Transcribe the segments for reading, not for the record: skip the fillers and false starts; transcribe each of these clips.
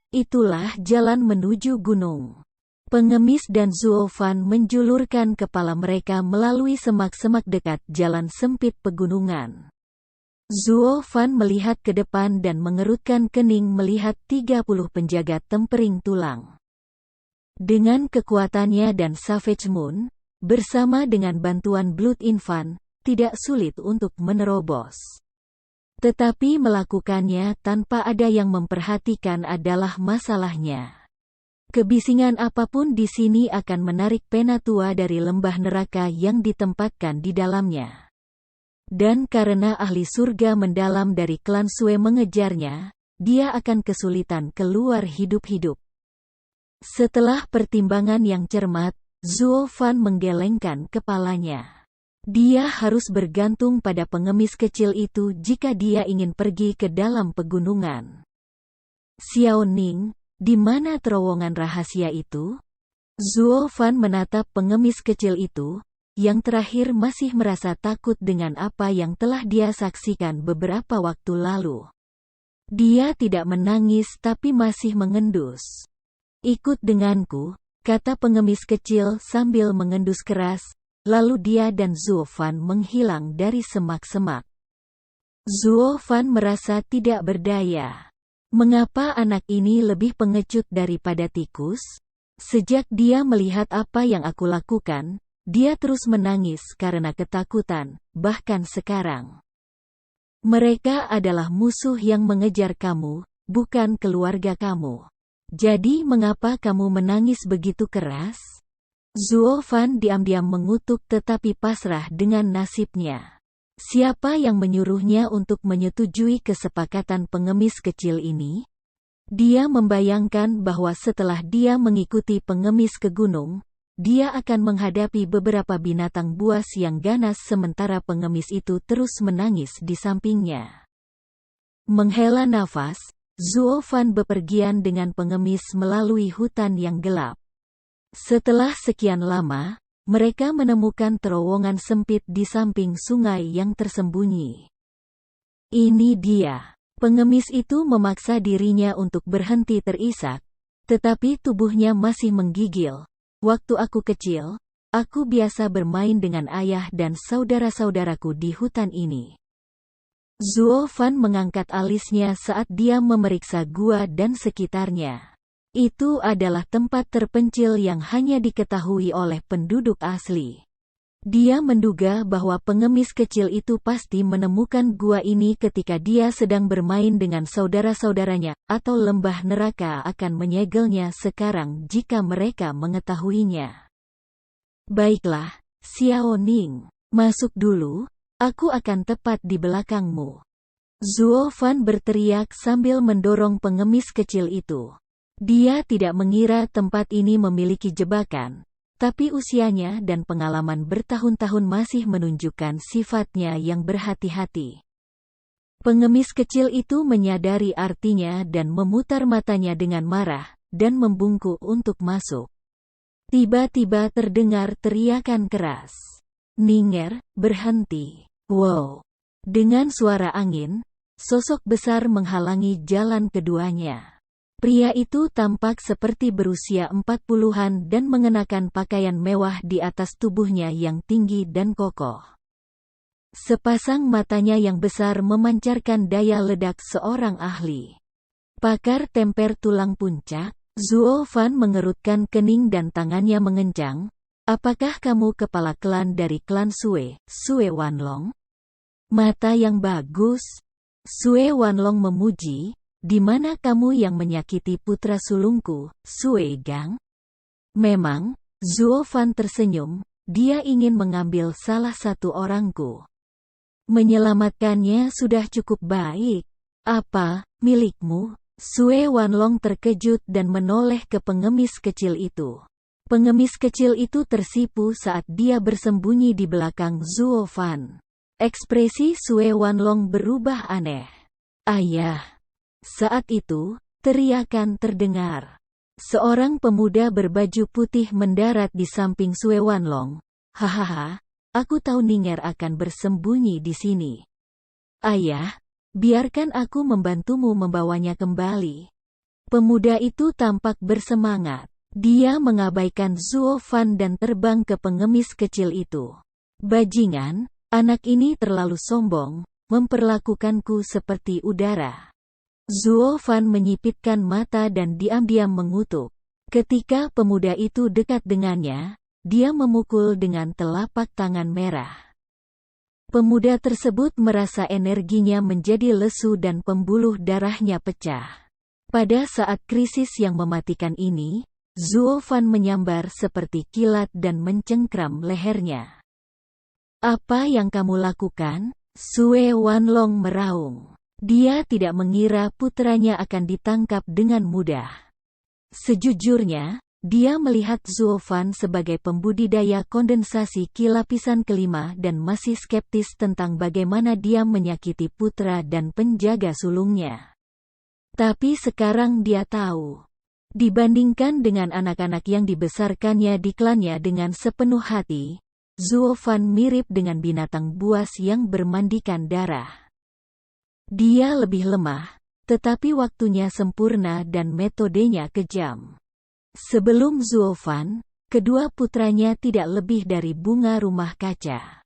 Itulah jalan menuju gunung. Pengemis dan Zuo Fan menjulurkan kepala mereka melalui semak-semak dekat jalan sempit pegunungan. Zuo Fan melihat ke depan dan mengerutkan kening melihat 30 penjaga tempering tulang. Dengan kekuatannya dan Savage Moon, bersama dengan bantuan Blood Infant, tidak sulit untuk menerobos. Tetapi melakukannya tanpa ada yang memperhatikan adalah masalahnya. Kebisingan apapun di sini akan menarik Penatua dari lembah neraka yang ditempatkan di dalamnya. Dan karena ahli surga mendalam dari klan Sue mengejarnya, dia akan kesulitan keluar hidup-hidup. Setelah pertimbangan yang cermat, Zuo Fan menggelengkan kepalanya. Dia harus bergantung pada pengemis kecil itu jika dia ingin pergi ke dalam pegunungan. Xiao Ning, di mana terowongan rahasia itu? Zuo Fan menatap pengemis kecil itu, yang terakhir masih merasa takut dengan apa yang telah dia saksikan beberapa waktu lalu. Dia tidak menangis tapi masih mengendus. "Ikut denganku," kata pengemis kecil sambil mengendus keras, lalu dia dan Zuo Fan menghilang dari semak-semak. Zuo Fan merasa tidak berdaya. Mengapa anak ini lebih pengecut daripada tikus? Sejak dia melihat apa yang aku lakukan, dia terus menangis karena ketakutan, bahkan sekarang. Mereka adalah musuh yang mengejar kamu, bukan keluarga kamu. Jadi mengapa kamu menangis begitu keras? Zuo Fan diam-diam mengutuk tetapi pasrah dengan nasibnya. Siapa yang menyuruhnya untuk menyetujui kesepakatan pengemis kecil ini? Dia membayangkan bahwa setelah dia mengikuti pengemis ke gunung, dia akan menghadapi beberapa binatang buas yang ganas sementara pengemis itu terus menangis di sampingnya. Menghela nafas, Zuo Fan bepergian dengan pengemis melalui hutan yang gelap. Setelah sekian lama, mereka menemukan terowongan sempit di samping sungai yang tersembunyi. Ini dia. Pengemis itu memaksa dirinya untuk berhenti terisak, tetapi tubuhnya masih menggigil. "Waktu aku kecil, aku biasa bermain dengan ayah dan saudara-saudaraku di hutan ini." Zuo Fan mengangkat alisnya saat dia memeriksa gua dan sekitarnya. Itu adalah tempat terpencil yang hanya diketahui oleh penduduk asli. Dia menduga bahwa pengemis kecil itu pasti menemukan gua ini ketika dia sedang bermain dengan saudara-saudaranya, atau lembah neraka akan menyegelnya sekarang jika mereka mengetahuinya. "Baiklah, Xiao Ning, masuk dulu, aku akan tepat di belakangmu." Zuo Fan berteriak sambil mendorong pengemis kecil itu. Dia tidak mengira tempat ini memiliki jebakan, tapi usianya dan pengalaman bertahun-tahun masih menunjukkan sifatnya yang berhati-hati. Pengemis kecil itu menyadari artinya dan memutar matanya dengan marah, dan membungkuk untuk masuk. Tiba-tiba terdengar teriakan keras. "Ninger, berhenti!" Wow! Dengan suara angin, sosok besar menghalangi jalan keduanya. Pria itu tampak seperti berusia 40-an dan mengenakan pakaian mewah di atas tubuhnya yang tinggi dan kokoh. Sepasang matanya yang besar memancarkan daya ledak seorang ahli. Pakar temper tulang puncak, Zuo Fan mengerutkan kening dan tangannya mengencang. "Apakah kamu kepala klan dari klan Sue, Sue Wanlong?" "Mata yang bagus," Sue Wanlong memuji. "Di mana kamu yang menyakiti putra sulungku, Sue Gang?" Memang, Zuo Fan tersenyum, dia ingin mengambil salah satu orangku. Menyelamatkannya sudah cukup baik. "Apa, milikmu?" Sue Wanlong terkejut dan menoleh ke pengemis kecil itu. Pengemis kecil itu tersipu saat dia bersembunyi di belakang Zuo Fan. Ekspresi Sue Wanlong berubah aneh. "Ayah!" Saat itu, teriakan terdengar. Seorang pemuda berbaju putih mendarat di samping Sue Wanlong. "Hahaha, aku tahu Ninger akan bersembunyi di sini. Ayah, biarkan aku membantumu membawanya kembali." Pemuda itu tampak bersemangat. Dia mengabaikan Zuo Fan dan terbang ke pengemis kecil itu. Bajingan, anak ini terlalu sombong, memperlakukanku seperti udara. Zuo Fan menyipitkan mata dan diam-diam mengutuk. Ketika pemuda itu dekat dengannya, dia memukul dengan telapak tangan merah. Pemuda tersebut merasa energinya menjadi lesu dan pembuluh darahnya pecah. Pada saat krisis yang mematikan ini, Zuo Fan menyambar seperti kilat dan mencengkram lehernya. "Apa yang kamu lakukan?" Sue Wanlong meraung. Dia tidak mengira putranya akan ditangkap dengan mudah. Sejujurnya, dia melihat Zuo Fan sebagai pembudidaya kondensasi Ki lapisan kelima dan masih skeptis tentang bagaimana dia menyakiti putra dan penjaga sulungnya. Tapi sekarang dia tahu. Dibandingkan dengan anak-anak yang dibesarkannya di klannya dengan sepenuh hati, Zuo Fan mirip dengan binatang buas yang bermandikan darah. Dia lebih lemah, tetapi waktunya sempurna dan metodenya kejam. Sebelum Zuo Fan, kedua putranya tidak lebih dari bunga rumah kaca.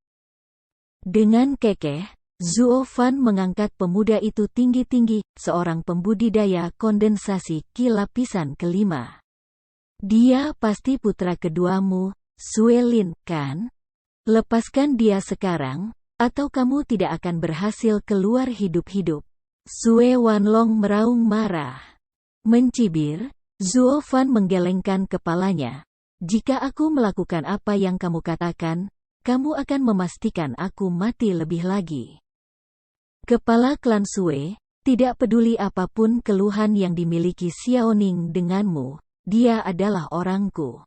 Dengan kekeh, Zuo Fan mengangkat pemuda itu tinggi-tinggi, seorang pembudidaya kondensasi Ki lapisan kelima. "Dia pasti putra keduamu, Sue Lin, kan? Lepaskan dia sekarang, atau kamu tidak akan berhasil keluar hidup-hidup." Sue Wanlong meraung marah. Mencibir, Zuo Fan menggelengkan kepalanya. "Jika aku melakukan apa yang kamu katakan, kamu akan memastikan aku mati lebih lagi." Kepala klan Sue, tidak peduli apapun keluhan yang dimiliki Xiaoning denganmu, dia adalah orangku.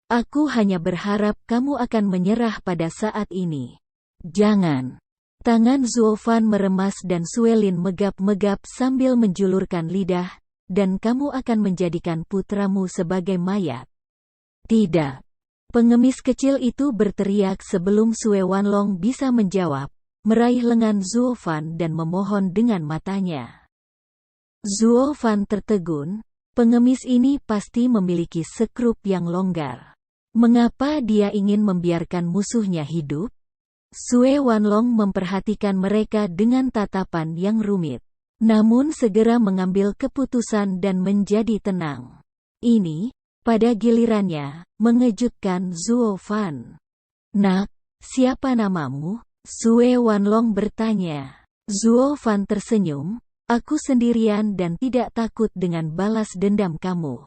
Aku hanya berharap kamu akan menyerah pada saat ini. Jangan. Tangan Zuo Fan meremas dan Suelin megap-megap sambil menjulurkan lidah, dan kamu akan menjadikan putramu sebagai mayat. Tidak. Pengemis kecil itu berteriak sebelum Sue Wanlong bisa menjawab, meraih lengan Zuo Fan dan memohon dengan matanya. Zuo Fan tertegun, pengemis ini pasti memiliki sekrup yang longgar. Mengapa dia ingin membiarkan musuhnya hidup? Sue Wanlong memperhatikan mereka dengan tatapan yang rumit. Namun segera mengambil keputusan dan menjadi tenang. Ini, pada gilirannya, mengejutkan Zuo Fan. "Nak, siapa namamu?" Sue Wanlong bertanya. Zuo Fan tersenyum, "Aku sendirian dan tidak takut dengan balas dendam kamu.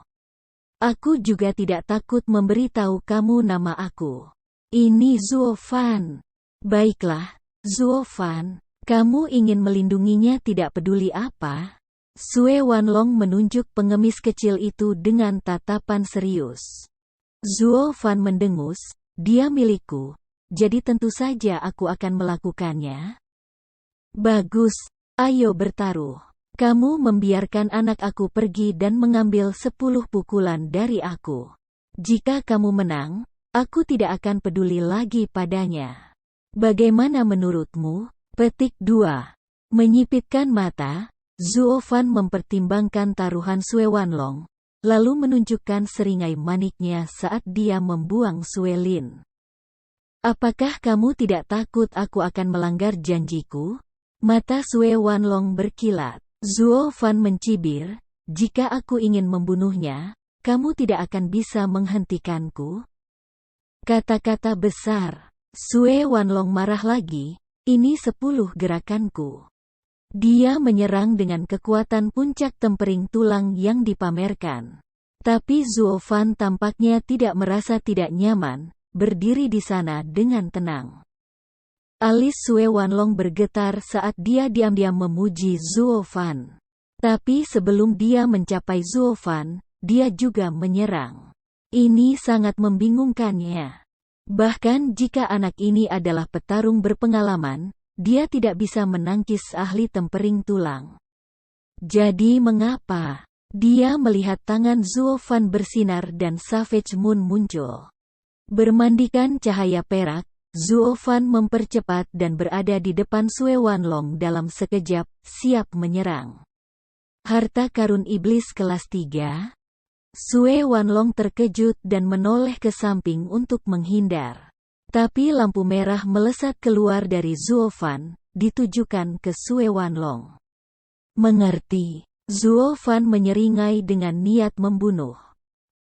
Aku juga tidak takut memberitahu kamu nama aku. Ini Zuo Fan." "Baiklah, Zuo Fan. Kamu ingin melindunginya tidak peduli apa?" Sue Wanlong menunjuk pengemis kecil itu dengan tatapan serius. Zuo Fan mendengus, "Dia milikku, jadi tentu saja aku akan melakukannya." "Bagus, ayo bertaruh. Kamu membiarkan anak aku pergi dan mengambil 10 pukulan dari aku. Jika kamu menang, aku tidak akan peduli lagi padanya. Bagaimana menurutmu?" Petik 2. Menyipitkan mata, Zuo Fan mempertimbangkan taruhan Sue Wanlong, lalu menunjukkan seringai maniknya saat dia membuang Sue Lin. "Apakah kamu tidak takut aku akan melanggar janjiku?" Mata Sue Wanlong berkilat. Zuo Fan mencibir, "Jika aku ingin membunuhnya, kamu tidak akan bisa menghentikanku." Kata-kata besar. Sue Wanlong marah lagi. "Ini 10 gerakanku." Dia menyerang dengan kekuatan puncak tempering tulang yang dipamerkan. Tapi Zuo Fan tampaknya tidak merasa tidak nyaman, berdiri di sana dengan tenang. Alis Sue Wanlong bergetar saat dia diam-diam memuji Zuo Fan. Tapi sebelum dia mencapai Zuo Fan, dia juga menyerang. Ini sangat membingungkannya. Bahkan jika anak ini adalah petarung berpengalaman, dia tidak bisa menangkis ahli tempering tulang. Jadi mengapa? Dia melihat tangan Zuo Fan bersinar dan Savage Moon muncul. Bermandikan cahaya perak, Zuo Fan mempercepat dan berada di depan Sue Wanlong dalam sekejap, siap menyerang. Harta karun iblis kelas 3. Sue Wanlong terkejut dan menoleh ke samping untuk menghindar. Tapi lampu merah melesat keluar dari Zuo Fan, ditujukan ke Sue Wanlong. Mengerti. Zuo Fan menyeringai dengan niat membunuh.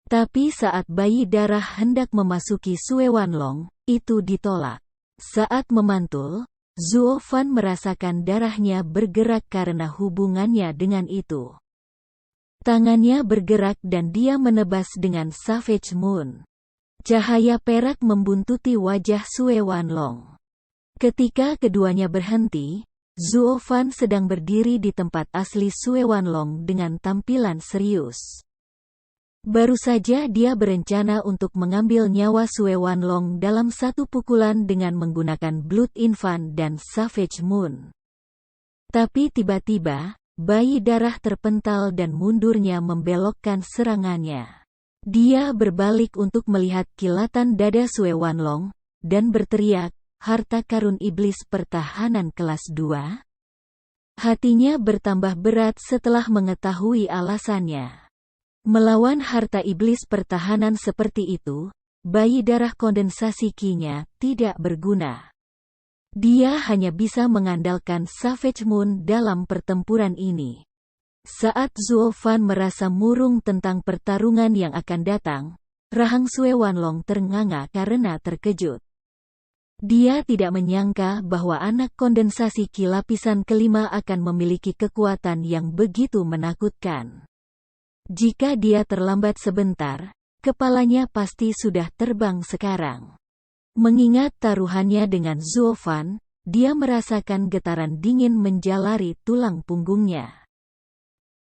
Tapi saat bayi darah hendak memasuki Sue Wanlong, itu ditolak. Saat memantul, Zuo Fan merasakan darahnya bergerak karena hubungannya dengan itu. Tangannya bergerak dan dia menebas dengan Savage Moon. Cahaya perak membuntuti wajah Sue Wanlong. Ketika keduanya berhenti, Zuo Fan sedang berdiri di tempat asli Sue Wanlong dengan tampilan serius. Baru saja dia berencana untuk mengambil nyawa Sue Wanlong dalam satu pukulan dengan menggunakan Blood Infant dan Savage Moon. Tapi tiba-tiba, bayi darah terpental dan mundurnya membelokkan serangannya. Dia berbalik untuk melihat kilatan dada Sue Wanlong, dan berteriak, "Harta karun iblis pertahanan kelas 2?" Hatinya bertambah berat setelah mengetahui alasannya. Melawan harta iblis pertahanan seperti itu, bayi darah kondensasi Qi-nya tidak berguna. Dia hanya bisa mengandalkan Savage Moon dalam pertempuran ini. Saat Zuo Fan merasa murung tentang pertarungan yang akan datang, rahang Sue Wanlong ternganga karena terkejut. Dia tidak menyangka bahwa anak kondensasi Qi lapisan kelima akan memiliki kekuatan yang begitu menakutkan. Jika dia terlambat sebentar, kepalanya pasti sudah terbang sekarang. Mengingat taruhannya dengan Zuo Fan, dia merasakan getaran dingin menjalari tulang punggungnya.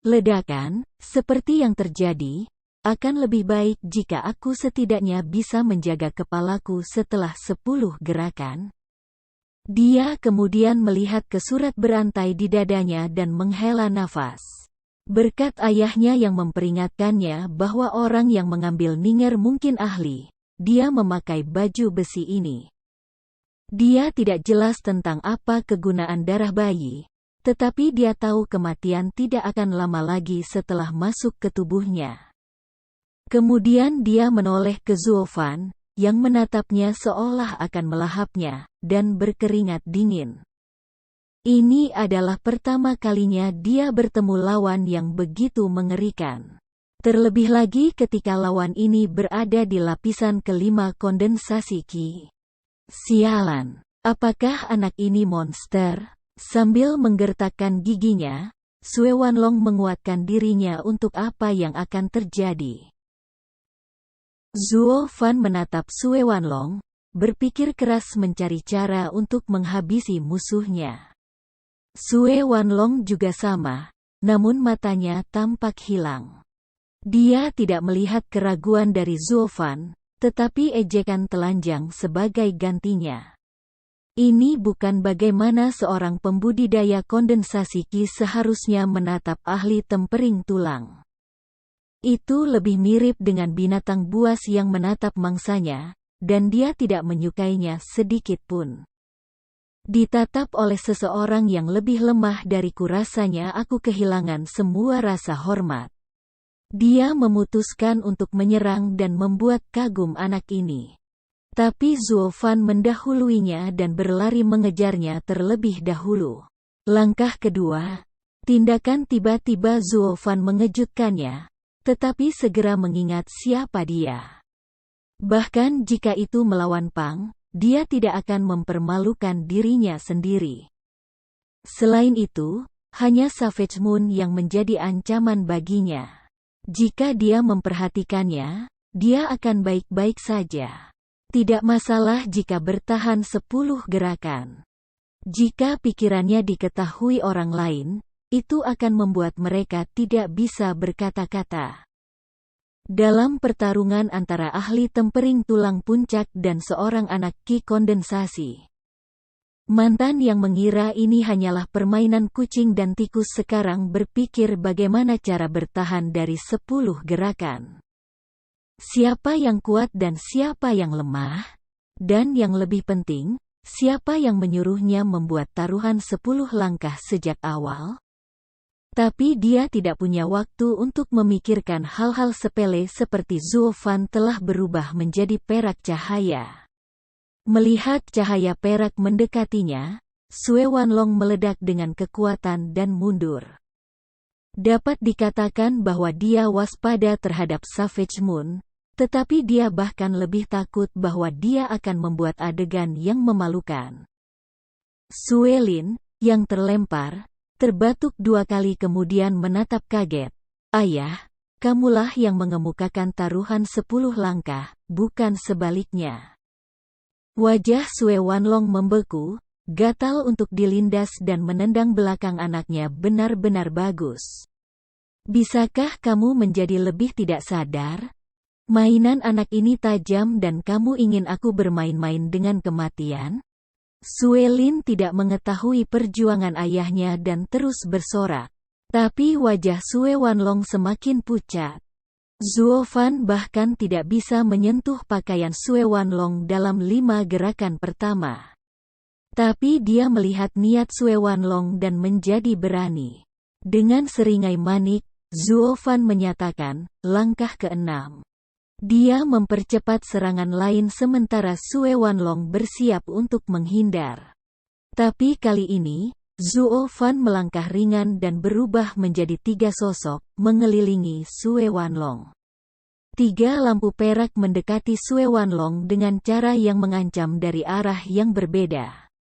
Ledakan, seperti yang terjadi, akan lebih baik jika aku setidaknya bisa menjaga kepalaku setelah 10 gerakan. Dia kemudian melihat ke surat berantai di dadanya dan menghela nafas. Berkat ayahnya yang memperingatkannya bahwa orang yang mengambil Ninger mungkin ahli, dia memakai baju besi ini. Dia tidak jelas tentang apa kegunaan darah bayi, tetapi dia tahu kematian tidak akan lama lagi setelah masuk ke tubuhnya. Kemudian dia menoleh ke Zuo Fan, yang menatapnya seolah akan melahapnya, dan berkeringat dingin. Ini adalah pertama kalinya dia bertemu lawan yang begitu mengerikan. Terlebih lagi ketika lawan ini berada di lapisan kelima kondensasi Qi. Sialan, apakah anak ini monster? Sambil menggertakkan giginya, Sue Wanlong menguatkan dirinya untuk apa yang akan terjadi. Zuo Fan menatap Sue Wanlong, berpikir keras mencari cara untuk menghabisi musuhnya. Sue Wanlong juga sama, namun matanya tampak hilang. Dia tidak melihat keraguan dari Zuo Fan, tetapi ejekan telanjang sebagai gantinya. Ini bukan bagaimana seorang pembudidaya kondensasi Qi seharusnya menatap ahli tempering tulang. Itu lebih mirip dengan binatang buas yang menatap mangsanya, dan dia tidak menyukainya sedikit pun. Ditatap oleh seseorang yang lebih lemah dariku, rasanya aku kehilangan semua rasa hormat. Dia memutuskan untuk menyerang dan membuat kagum anak ini. Tapi Zuo Fan mendahuluinya dan berlari mengejarnya terlebih dahulu. Langkah kedua, tindakan tiba-tiba Zuo Fan mengejutkannya, tetapi segera mengingat siapa dia. Bahkan jika itu melawan Pang, dia tidak akan mempermalukan dirinya sendiri. Selain itu, hanya Savage Moon yang menjadi ancaman baginya. Jika dia memperhatikannya, dia akan baik-baik saja. Tidak masalah jika bertahan 10 gerakan. Jika pikirannya diketahui orang lain, itu akan membuat mereka tidak bisa berkata-kata. Dalam pertarungan antara ahli tempering tulang puncak dan seorang anak Qi kondensasi, mantan yang mengira ini hanyalah permainan kucing dan tikus sekarang berpikir bagaimana cara bertahan dari 10 gerakan. Siapa yang kuat dan siapa yang lemah? Dan yang lebih penting, siapa yang menyuruhnya membuat taruhan 10 langkah sejak awal? Tapi dia tidak punya waktu untuk memikirkan hal-hal sepele seperti Zuo Fan telah berubah menjadi perak cahaya. Melihat cahaya perak mendekatinya, Sue Wanlong meledak dengan kekuatan dan mundur. Dapat dikatakan bahwa dia waspada terhadap Savage Moon, tetapi dia bahkan lebih takut bahwa dia akan membuat adegan yang memalukan. Sue Lin, yang terlempar, terbatuk 2 kali kemudian menatap kaget. Ayah, kamulah yang mengemukakan taruhan 10 langkah, bukan sebaliknya. Wajah Sue Wanlong membeku, gatal untuk dilindas dan menendang belakang anaknya benar-benar bagus. Bisakah kamu menjadi lebih tidak sadar? Mainan anak ini tajam dan kamu ingin aku bermain-main dengan kematian? Sue Lin tidak mengetahui perjuangan ayahnya dan terus bersorak. Tapi wajah Sue Wanlong semakin pucat. Zuo Fan bahkan tidak bisa menyentuh pakaian Sue Wanlong dalam 5 gerakan pertama. Tapi dia melihat niat Sue Wanlong dan menjadi berani. Dengan seringai manik, Zuo Fan menyatakan, langkah ke-6. Dia mempercepat serangan lain sementara Sue Wanlong bersiap untuk menghindar. Tapi kali ini, Zuo Fan melangkah ringan dan berubah menjadi 3 sosok, mengelilingi Sue Wanlong. 3 lampu perak mendekati Sue Wanlong dengan cara yang mengancam dari arah yang berbeda.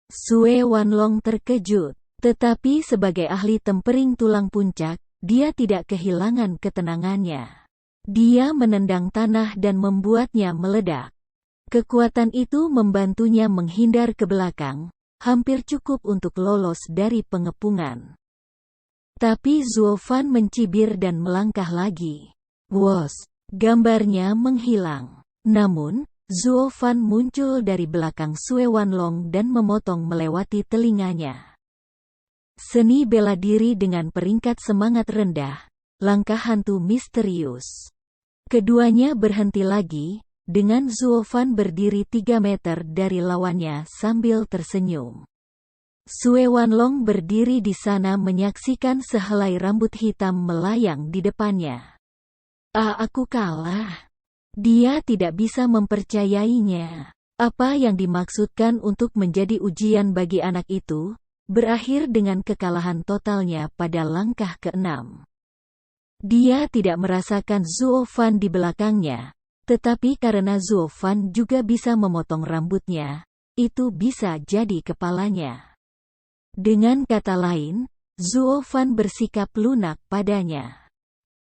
Sue Wanlong terkejut, tetapi sebagai ahli tempering tulang puncak, dia tidak kehilangan ketenangannya. Dia menendang tanah dan membuatnya meledak. Kekuatan itu membantunya menghindar ke belakang, hampir cukup untuk lolos dari pengepungan. Tapi Zuo Fan mencibir dan melangkah lagi. Wos, gambarnya menghilang. Namun, Zuo Fan muncul dari belakang Sue Wanlong dan memotong melewati telinganya. Seni bela diri dengan peringkat semangat rendah, langkah hantu misterius. Keduanya berhenti lagi, dengan Zuo Fan berdiri 3 meter dari lawannya sambil tersenyum. Sue Wanlong berdiri di sana menyaksikan sehelai rambut hitam melayang di depannya. Aku kalah. Dia tidak bisa mempercayainya. Apa yang dimaksudkan untuk menjadi ujian bagi anak itu, berakhir dengan kekalahan totalnya pada langkah ke-6. Dia tidak merasakan Zuo Fan di belakangnya, tetapi karena Zuo Fan juga bisa memotong rambutnya, itu bisa jadi kepalanya. Dengan kata lain, Zuo Fan bersikap lunak padanya.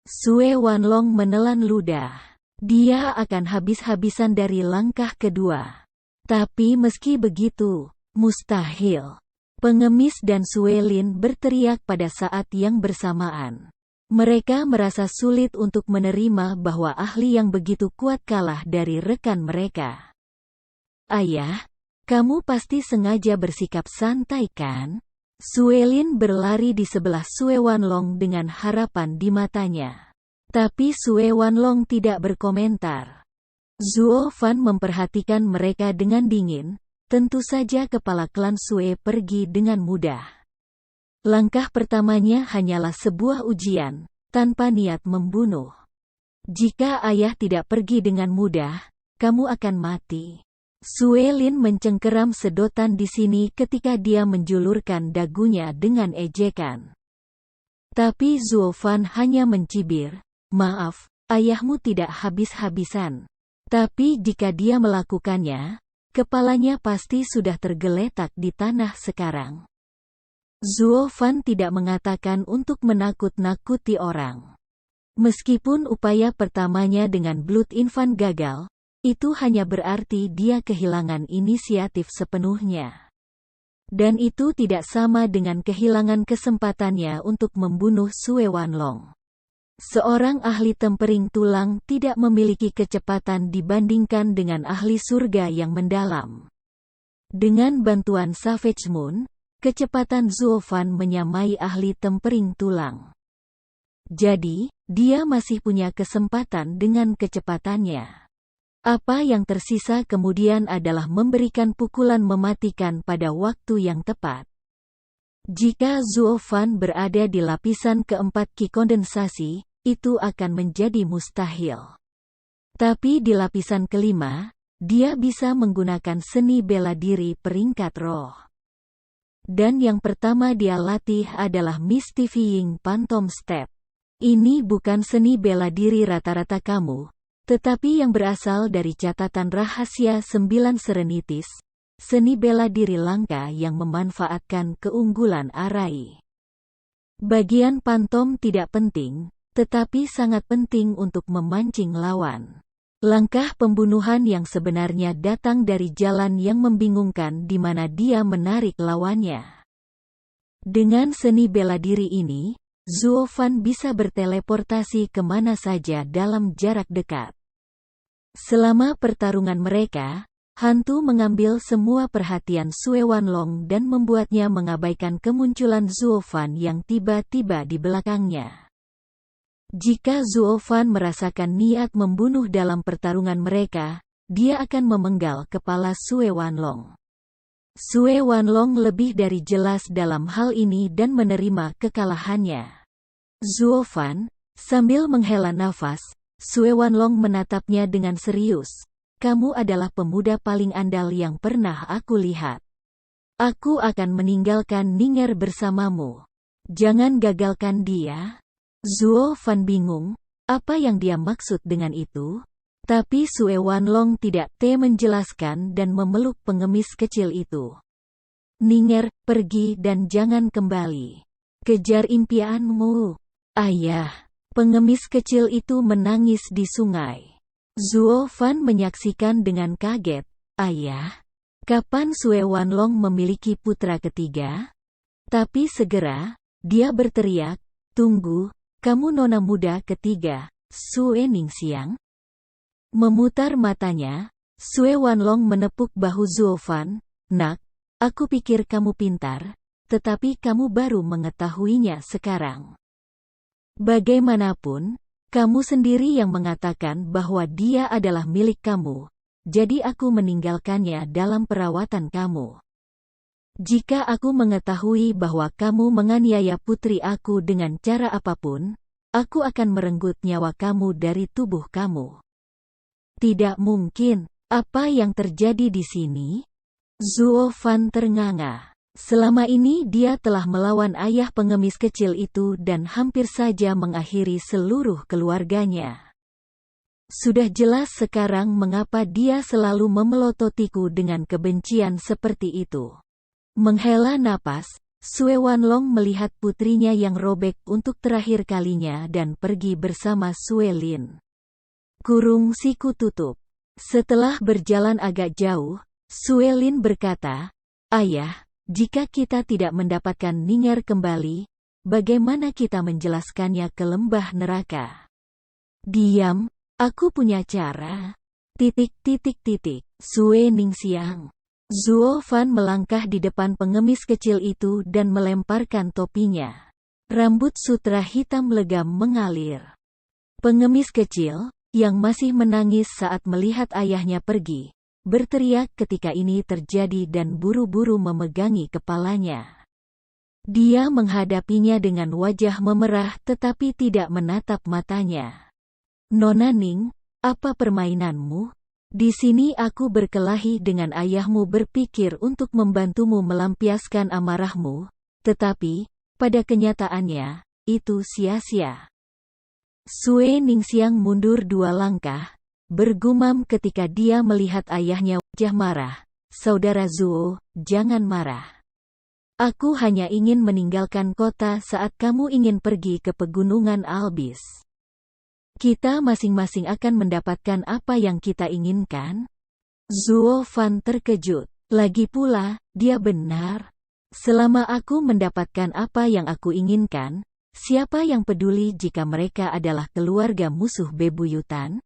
Sue Wanlong menelan ludah. Dia akan habis-habisan dari langkah kedua. Tapi meski begitu, mustahil. Pengemis dan Sue Lin berteriak pada saat yang bersamaan. Mereka merasa sulit untuk menerima bahwa ahli yang begitu kuat kalah dari rekan mereka. Ayah, kamu pasti sengaja bersikap santai kan? Sue Lin berlari di sebelah Sue Wanlong dengan harapan di matanya. Tapi Sue Wanlong tidak berkomentar. Zuo Fan memperhatikan mereka dengan dingin, tentu saja kepala klan Sue pergi dengan mudah. Langkah pertamanya hanyalah sebuah ujian, tanpa niat membunuh. Jika ayah tidak pergi dengan mudah, kamu akan mati. Sue Lin mencengkeram sedotan di sini ketika dia menjulurkan dagunya dengan ejekan. Tapi Zuo Fan hanya mencibir, maaf, ayahmu tidak habis-habisan. Tapi jika dia melakukannya, kepalanya pasti sudah tergeletak di tanah sekarang. Zuo Fan tidak mengatakan untuk menakut-nakuti orang. Meskipun upaya pertamanya dengan Blood Infant gagal, itu hanya berarti dia kehilangan inisiatif sepenuhnya. Dan itu tidak sama dengan kehilangan kesempatannya untuk membunuh Sue Wanlong. Seorang ahli tempering tulang tidak memiliki kecepatan dibandingkan dengan ahli surga yang mendalam. Dengan bantuan Savage Moon, kecepatan Zuo Fan menyamai ahli tempering tulang. Jadi, dia masih punya kesempatan dengan kecepatannya. Apa yang tersisa kemudian adalah memberikan pukulan mematikan pada waktu yang tepat. Jika Zuofan berada di lapisan keempat Qi kondensasi, itu akan menjadi mustahil. Tapi di lapisan kelima, dia bisa menggunakan seni bela diri peringkat roh. Dan yang pertama dia latih adalah Mystifying Phantom Step. Ini bukan seni bela diri rata-rata kamu, tetapi yang berasal dari catatan rahasia 9 Serenities, seni bela diri langka yang memanfaatkan keunggulan Arai. Bagian pantom tidak penting, tetapi sangat penting untuk memancing lawan. Langkah pembunuhan yang sebenarnya datang dari jalan yang membingungkan di mana dia menarik lawannya. Dengan seni bela diri ini, Zuofan bisa berteleportasi kemana saja dalam jarak dekat. Selama pertarungan mereka, hantu mengambil semua perhatian Sue Wanlong dan membuatnya mengabaikan kemunculan Zuofan yang tiba-tiba di belakangnya. Jika Zuofan merasakan niat membunuh dalam pertarungan mereka, dia akan memenggal kepala Sue Wanlong. Sue Wanlong lebih dari jelas dalam hal ini dan menerima kekalahannya. Zuofan, sambil menghela nafas, Sue Wanlong menatapnya dengan serius. Kamu adalah pemuda paling andal yang pernah aku lihat. Aku akan meninggalkan Ninger bersamamu. Jangan gagalkan dia. Zuofan bingung, apa yang dia maksud dengan itu? Tapi Sue Wanlong tidak menjelaskan dan memeluk pengemis kecil itu. Ninger, pergi dan jangan kembali. Kejar impianmu. Ayah, pengemis kecil itu menangis di sungai. Zuofan menyaksikan dengan kaget. Ayah, kapan Sue Wanlong memiliki putra ketiga? Tapi segera, dia berteriak, tunggu, kamu nona muda ketiga, Sue Ningxiang? Memutar matanya, Sue Wanlong menepuk bahu Zuofan. Nak, aku pikir kamu pintar, tetapi kamu baru mengetahuinya sekarang. Bagaimanapun, kamu sendiri yang mengatakan bahwa dia adalah milik kamu, jadi aku meninggalkannya dalam perawatan kamu. Jika aku mengetahui bahwa kamu menganiaya putri aku dengan cara apapun, aku akan merenggut nyawa kamu dari tubuh kamu. Tidak mungkin. Apa yang terjadi di sini? Zuofan ternganga. Selama ini dia telah melawan ayah pengemis kecil itu dan hampir saja mengakhiri seluruh keluarganya. Sudah jelas sekarang mengapa dia selalu memelototiku dengan kebencian seperti itu. Menghela napas, Sue Wanlong melihat putrinya yang robek untuk terakhir kalinya dan pergi bersama Sue Lin. Kurung siku tutup. Setelah berjalan agak jauh, Sue Lin berkata, Ayah, jika kita tidak mendapatkan Ninger kembali, bagaimana kita menjelaskannya ke lembah neraka? Diam, aku punya cara. Sue Ningxiang. Zuofan melangkah di depan pengemis kecil itu dan melemparkan topinya. Rambut sutra hitam legam mengalir. Pengemis kecil, yang masih menangis saat melihat ayahnya pergi, berteriak ketika ini terjadi dan buru-buru memegangi kepalanya. Dia menghadapinya dengan wajah memerah tetapi tidak menatap matanya. Nona Ning, apa permainanmu? Di sini aku berkelahi dengan ayahmu berpikir untuk membantumu melampiaskan amarahmu, tetapi, pada kenyataannya, itu sia-sia. Sue Ningxiang mundur 2 langkah, bergumam ketika dia melihat ayahnya wajah marah. Saudara Zuo, jangan marah. Aku hanya ingin meninggalkan kota saat kamu ingin pergi ke pegunungan Albis. Kita masing-masing akan mendapatkan apa yang kita inginkan. Zuofan terkejut. Lagi pula, dia benar. Selama aku mendapatkan apa yang aku inginkan, siapa yang peduli jika mereka adalah keluarga musuh bebuyutan?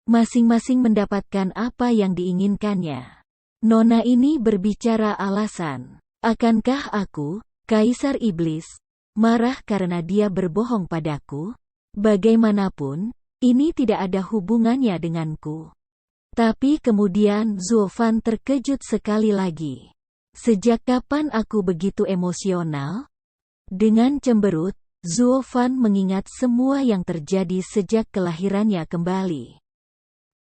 Masing-masing mendapatkan apa yang diinginkannya. Nona ini berbicara alasan. Akankah aku, Kaisar Iblis, marah karena dia berbohong padaku? Bagaimanapun, ini tidak ada hubungannya denganku. Tapi kemudian Zuofan terkejut sekali lagi. Sejak kapan aku begitu emosional? Dengan cemberut, Zuo Fan mengingat semua yang terjadi sejak kelahirannya kembali.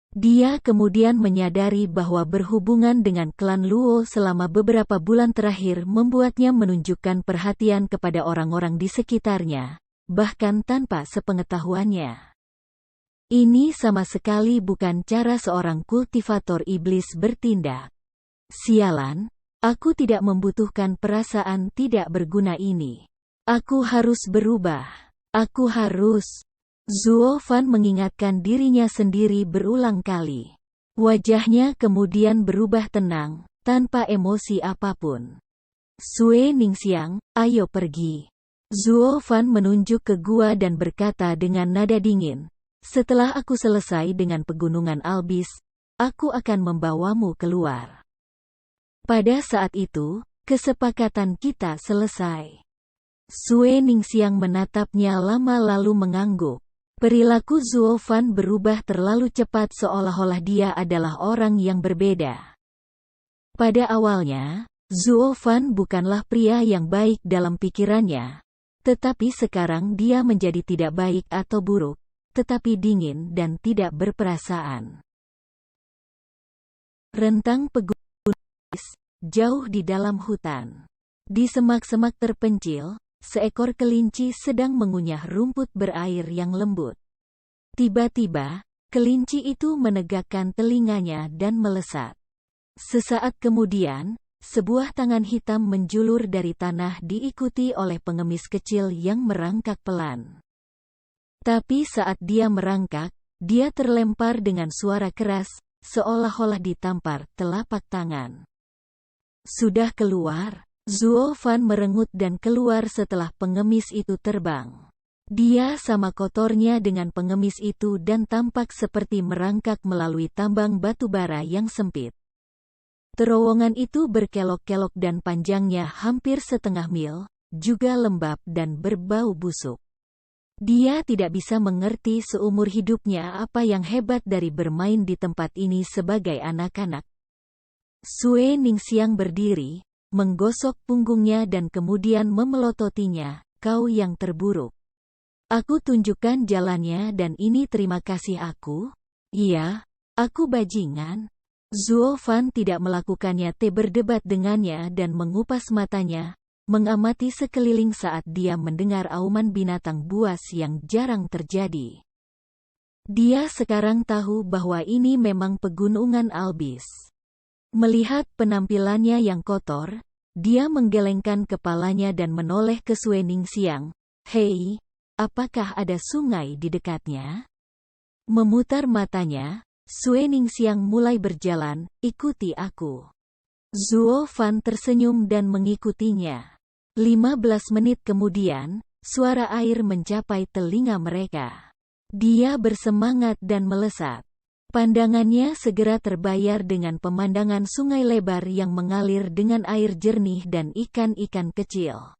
Dia kemudian menyadari bahwa berhubungan dengan klan Luo selama beberapa bulan terakhir membuatnya menunjukkan perhatian kepada orang-orang di sekitarnya, bahkan tanpa sepengetahuannya. Ini sama sekali bukan cara seorang kultivator iblis bertindak. Sialan, aku tidak membutuhkan perasaan tidak berguna ini. Aku harus berubah. Aku harus. Zuo Fan mengingatkan dirinya sendiri berulang kali. Wajahnya kemudian berubah tenang, tanpa emosi apapun. Sue Ningxiang, ayo pergi. Zuo Fan menunjuk ke gua dan berkata dengan nada dingin, setelah aku selesai dengan pegunungan Albis, aku akan membawamu keluar. Pada saat itu, kesepakatan kita selesai. Sue Ningxiang menatapnya lama lalu mengangguk. Perilaku Zuo Fan berubah terlalu cepat seolah-olah dia adalah orang yang berbeda. Pada awalnya, Zuo Fan bukanlah pria yang baik dalam pikirannya, tetapi sekarang dia menjadi tidak baik atau buruk, tetapi dingin dan tidak berperasaan. Rentang pegunungan jauh di dalam hutan. Di semak-semak terpencil, seekor kelinci sedang mengunyah rumput berair yang lembut. Tiba-tiba, kelinci itu menegakkan telinganya dan melesat. Sesaat kemudian, sebuah tangan hitam menjulur dari tanah diikuti oleh pengemis kecil yang merangkak pelan. Tapi saat dia merangkak, dia terlempar dengan suara keras, seolah-olah ditampar telapak tangan. Sudah keluar? Zuo Fan merengut dan keluar setelah pengemis itu terbang. Dia sama kotornya dengan pengemis itu dan tampak seperti merangkak melalui tambang batu bara yang sempit. Terowongan itu berkelok-kelok dan panjangnya hampir setengah mil, juga lembab dan berbau busuk. Dia tidak bisa mengerti seumur hidupnya apa yang hebat dari bermain di tempat ini sebagai anak-anak. Sue Ningxiang berdiri, menggosok punggungnya dan kemudian memelototinya, kau yang terburuk. Aku tunjukkan jalannya dan ini terima kasih aku? Iya, aku bajingan. Zuo Fan tidak melakukannya berdebat dengannya dan mengupas matanya, mengamati sekeliling saat dia mendengar auman binatang buas yang jarang terjadi. Dia sekarang tahu bahwa ini memang pegunungan Albis. Melihat penampilannya yang kotor, dia menggelengkan kepalanya dan menoleh ke Sue Ningxiang. Hei, apakah ada sungai di dekatnya? Memutar matanya, Sue Ningxiang mulai berjalan, ikuti aku. Zuo Fan tersenyum dan mengikutinya. 15 menit kemudian, suara air mencapai telinga mereka. Dia bersemangat dan melesat. Pandangannya segera terbayar dengan pemandangan sungai lebar yang mengalir dengan air jernih dan ikan-ikan kecil.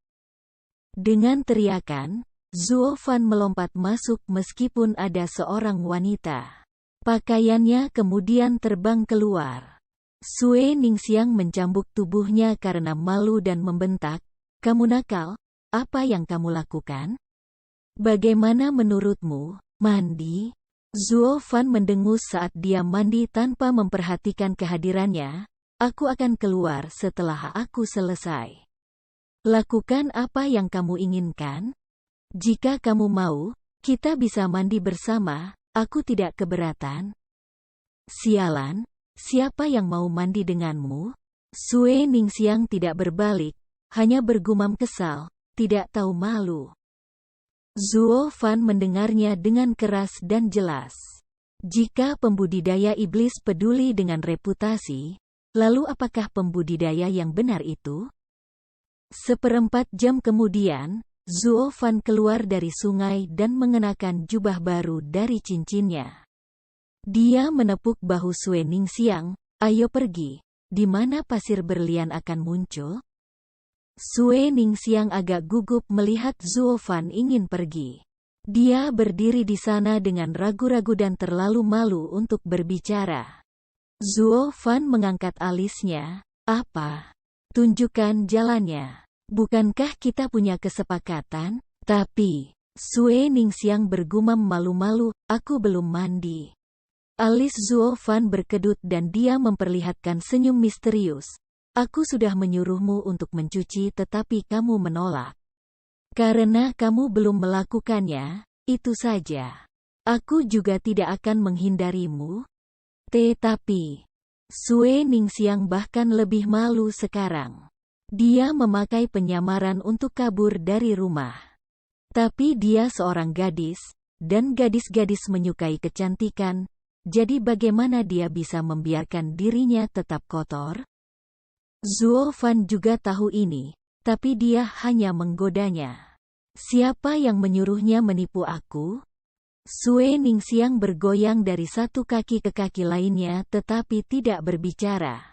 Dengan teriakan, Zuo Fan melompat masuk meskipun ada seorang wanita. Pakaiannya kemudian terbang keluar. Sue Ningxiang mencambuk tubuhnya karena malu dan membentak, "Kamu nakal, apa yang kamu lakukan? Bagaimana menurutmu, mandi?" Zuo Fan mendengus saat dia mandi tanpa memperhatikan kehadirannya. Aku akan keluar setelah aku selesai. Lakukan apa yang kamu inginkan. Jika kamu mau, kita bisa mandi bersama, aku tidak keberatan. Sialan, siapa yang mau mandi denganmu? Sue Ningxiang tidak berbalik, hanya bergumam kesal, tidak tahu malu. Zuo Fan mendengarnya dengan keras dan jelas. Jika pembudidaya iblis peduli dengan reputasi, lalu apakah pembudidaya yang benar itu? 1/4 jam kemudian, Zuo Fan keluar dari sungai dan mengenakan jubah baru dari cincinnya. Dia menepuk bahu Sue Ningxiang, ayo pergi, di mana pasir berlian akan muncul? Sue Ningxiang agak gugup melihat Zuo Fan ingin pergi. Dia berdiri di sana dengan ragu-ragu dan terlalu malu untuk berbicara. Zuo Fan mengangkat alisnya, apa? Tunjukkan jalannya. Bukankah kita punya kesepakatan? Tapi, Sue Ningxiang bergumam malu-malu, aku belum mandi. Alis Zuo Fan berkedut dan dia memperlihatkan senyum misterius. Aku sudah menyuruhmu untuk mencuci tetapi kamu menolak. Karena kamu belum melakukannya, itu saja. Aku juga tidak akan menghindarimu. Tetapi, Sue Ningxiang bahkan lebih malu sekarang. Dia memakai penyamaran untuk kabur dari rumah. Tapi dia seorang gadis, dan gadis-gadis menyukai kecantikan, jadi bagaimana dia bisa membiarkan dirinya tetap kotor? Zuo Fan juga tahu ini, tapi dia hanya menggodanya. Siapa yang menyuruhnya menipu aku? Sue Ningxiang bergoyang dari satu kaki ke kaki lainnya tetapi tidak berbicara.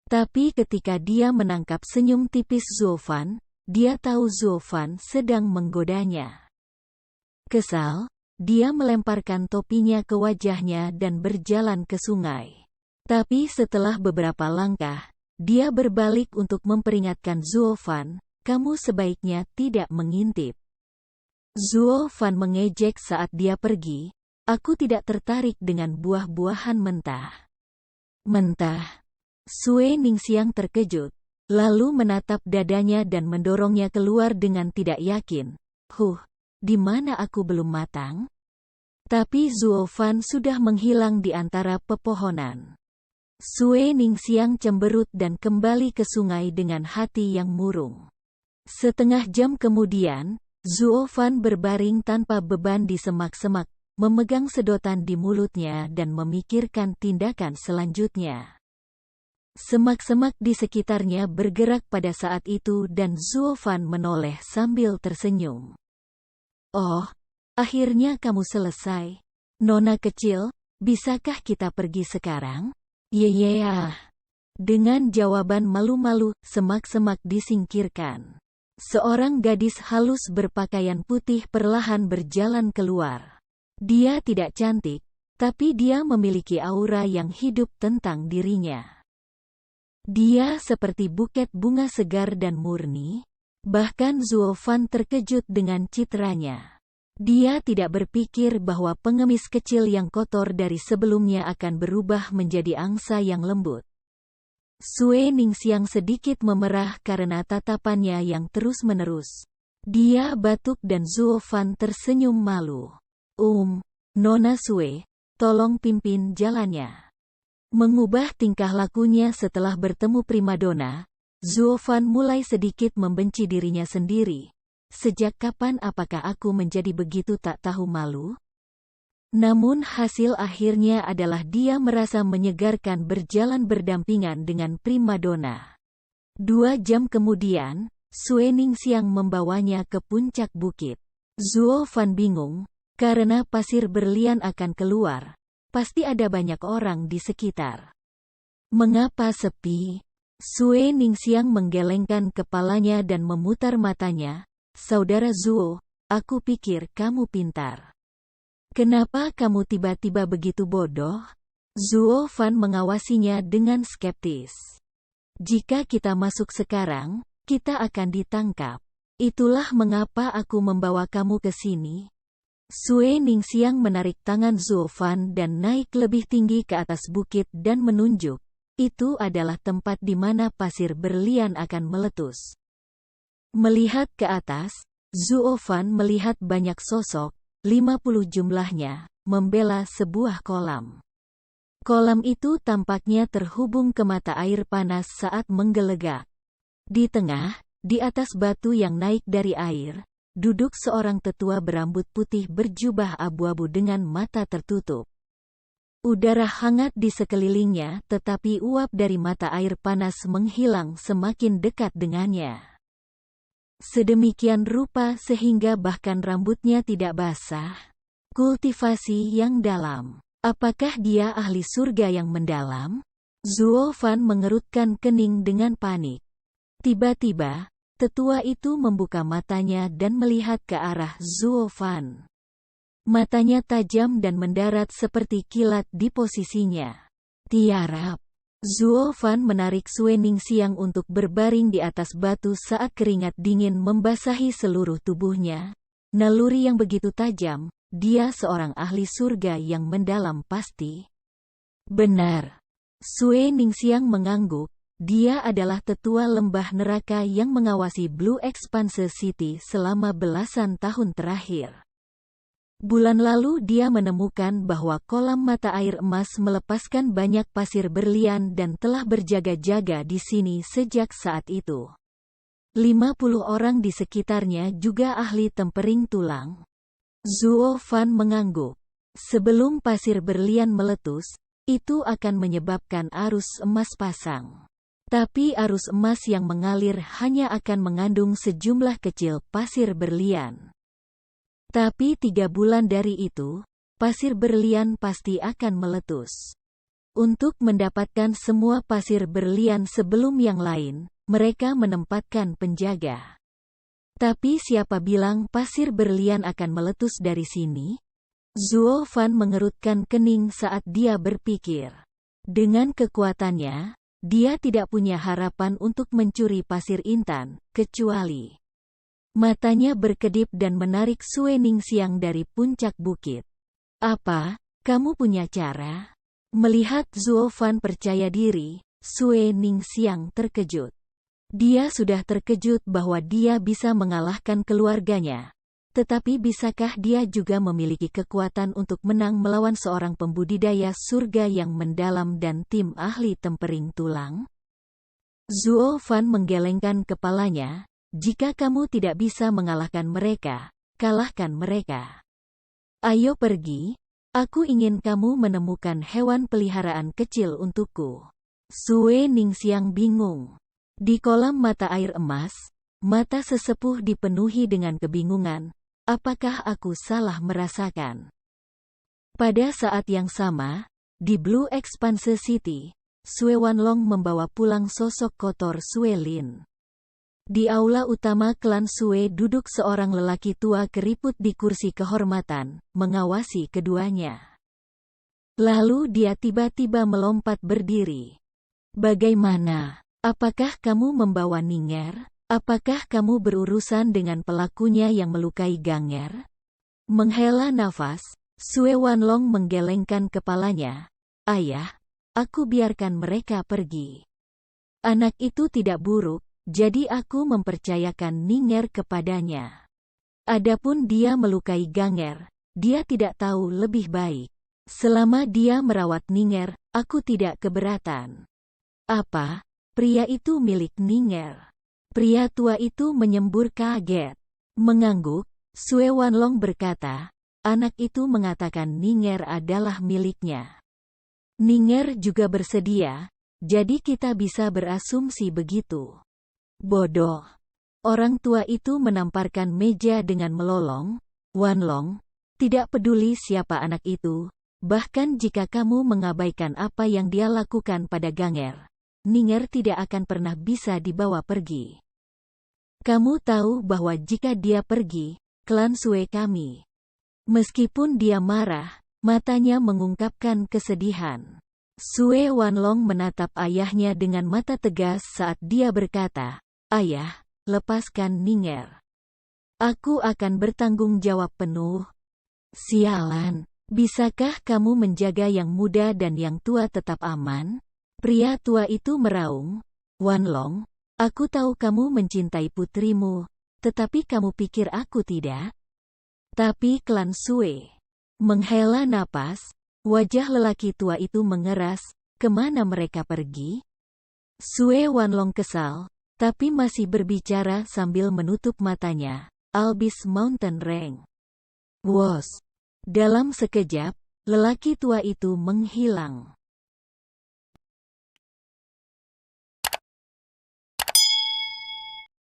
Tapi ketika dia menangkap senyum tipis Zuo Fan, dia tahu Zuo Fan sedang menggodanya. Kesal, dia melemparkan topinya ke wajahnya dan berjalan ke sungai. Tapi setelah beberapa langkah, dia berbalik untuk memperingatkan Zuo Fan, kamu sebaiknya tidak mengintip. Zuo Fan mengejek saat dia pergi, aku tidak tertarik dengan buah-buahan mentah. Mentah. Sue Ningxiang terkejut, lalu menatap dadanya dan mendorongnya keluar dengan tidak yakin. Di mana aku belum matang? Tapi Zuo Fan sudah menghilang di antara pepohonan. Sue Ningxiang cemberut dan kembali ke sungai dengan hati yang murung. Setengah jam kemudian, Zuo Fan berbaring tanpa beban di semak-semak, memegang sedotan di mulutnya dan memikirkan tindakan selanjutnya. Semak-semak di sekitarnya bergerak pada saat itu dan Zuo Fan menoleh sambil tersenyum. Oh, akhirnya kamu selesai. Nona kecil, bisakah kita pergi sekarang? Yeah. Dengan jawaban malu-malu, semak-semak disingkirkan. Seorang gadis halus berpakaian putih perlahan berjalan keluar. Dia tidak cantik, tapi dia memiliki aura yang hidup tentang dirinya. Dia seperti buket bunga segar dan murni. Bahkan Zuo Fan terkejut dengan citranya. Dia tidak berpikir bahwa pengemis kecil yang kotor dari sebelumnya akan berubah menjadi angsa yang lembut. Sue Ningxiang sedikit memerah karena tatapannya yang terus-menerus. Dia batuk dan Zuo Fan tersenyum malu. Nona Sue, tolong pimpin jalannya. Mengubah tingkah lakunya setelah bertemu primadona, Zuo Fan mulai sedikit membenci dirinya sendiri. Sejak kapan apakah aku menjadi begitu tak tahu malu? Namun hasil akhirnya adalah dia merasa menyegarkan berjalan berdampingan dengan primadona. 2 jam kemudian, Sue Ningxiang membawanya ke puncak bukit. Zuo Fan bingung, karena pasir berlian akan keluar. Pasti ada banyak orang di sekitar. Mengapa sepi? Sue Ningxiang menggelengkan kepalanya dan memutar matanya. Saudara Zuo, aku pikir kamu pintar. Kenapa kamu tiba-tiba begitu bodoh? Zuo Fan mengawasinya dengan skeptis. Jika kita masuk sekarang, kita akan ditangkap. Itulah mengapa aku membawa kamu ke sini. Sue Ningxiang menarik tangan Zuo Fan dan naik lebih tinggi ke atas bukit dan menunjuk. Itu adalah tempat di mana pasir berlian akan meletus. Melihat ke atas, Zuo Fan melihat banyak sosok, 50 jumlahnya, membela sebuah kolam. Kolam itu tampaknya terhubung ke mata air panas saat menggelegak. Di tengah, di atas batu yang naik dari air, duduk seorang tetua berambut putih berjubah abu-abu dengan mata tertutup. Udara hangat di sekelilingnya, tetapi uap dari mata air panas menghilang semakin dekat dengannya. Sedemikian rupa sehingga bahkan rambutnya tidak basah. Kultivasi yang dalam. Apakah dia ahli surga yang mendalam? Zuo Fan mengerutkan kening dengan panik. Tiba-tiba, tetua itu membuka matanya dan melihat ke arah Zuo Fan. Matanya tajam dan mendarat seperti kilat di posisinya. Tiarap. Zuo Fan menarik Sue Ningxiang untuk berbaring di atas batu saat keringat dingin membasahi seluruh tubuhnya. Naluri yang begitu tajam, dia seorang ahli surga yang mendalam pasti. Benar. Sue Ningxiang mengangguk. Dia adalah tetua lembah neraka yang mengawasi Blue Expanse City selama belasan tahun terakhir. Bulan lalu dia menemukan bahwa kolam mata air emas melepaskan banyak pasir berlian dan telah berjaga-jaga di sini sejak saat itu. 50 orang di sekitarnya juga ahli tempering tulang. Zuo Fan mengangguk. Sebelum pasir berlian meletus, itu akan menyebabkan arus emas pasang. Tapi arus emas yang mengalir hanya akan mengandung sejumlah kecil pasir berlian. Tapi 3 bulan dari itu, pasir berlian pasti akan meletus. Untuk mendapatkan semua pasir berlian sebelum yang lain, mereka menempatkan penjaga. Tapi siapa bilang pasir berlian akan meletus dari sini? Zuo Fan mengerutkan kening saat dia berpikir. Dengan kekuatannya, dia tidak punya harapan untuk mencuri pasir intan, kecuali... Matanya berkedip dan menarik Sue Ningxiang dari puncak bukit. Apa, kamu punya cara? Melihat Zuo Fan percaya diri, Sue Ningxiang terkejut. Dia sudah terkejut bahwa dia bisa mengalahkan keluarganya. Tetapi bisakah dia juga memiliki kekuatan untuk menang melawan seorang pembudidaya surga yang mendalam dan tim ahli tempering tulang? Zuo Fan menggelengkan kepalanya. Jika kamu tidak bisa mengalahkan mereka, kalahkan mereka. Ayo pergi, aku ingin kamu menemukan hewan peliharaan kecil untukku. Sue Ningxiang bingung. Di kolam mata air emas, mata sesepuh dipenuhi dengan kebingungan. Apakah aku salah merasakan? Pada saat yang sama, di Blue Expanse City, Sue Wanlong membawa pulang sosok kotor Sue Lin. Di aula utama klan Sue duduk seorang lelaki tua keriput di kursi kehormatan, mengawasi keduanya. Lalu dia tiba-tiba melompat berdiri. Bagaimana? Apakah kamu membawa Ninger? Apakah kamu berurusan dengan pelakunya yang melukai Ganger? Menghela nafas, Sue Wanlong menggelengkan kepalanya. Ayah, aku biarkan mereka pergi. Anak itu tidak buruk, jadi aku mempercayakan Ninger kepadanya. Adapun dia melukai Ganger, dia tidak tahu lebih baik. Selama dia merawat Ninger, aku tidak keberatan. Apa? Pria itu milik Ninger? Pria tua itu menyembur kaget. Mengangguk, Sue Wanlong berkata, anak itu mengatakan Ninger adalah miliknya. Ninger juga bersedia, jadi kita bisa berasumsi begitu. Bodoh. Orang tua itu menamparkan meja dengan melolong. Wanlong, tidak peduli siapa anak itu, bahkan jika kamu mengabaikan apa yang dia lakukan pada Ganger, Ninger tidak akan pernah bisa dibawa pergi. Kamu tahu bahwa jika dia pergi, klan Sue kami. Meskipun dia marah, matanya mengungkapkan kesedihan. Sue Wanlong menatap ayahnya dengan mata tegas saat dia berkata, Ayah, lepaskan Ninger. Aku akan bertanggung jawab penuh. Sialan, bisakah kamu menjaga yang muda dan yang tua tetap aman? Pria tua itu meraung, Wanlong, aku tahu kamu mencintai putrimu, tetapi kamu pikir aku tidak? Tapi klan Sue. Menghela napas, wajah lelaki tua itu mengeras, kemana mereka pergi? Sue Wanlong kesal, tapi masih berbicara sambil menutup matanya. Albis Mountain Range. Wos. Dalam sekejap, lelaki tua itu menghilang.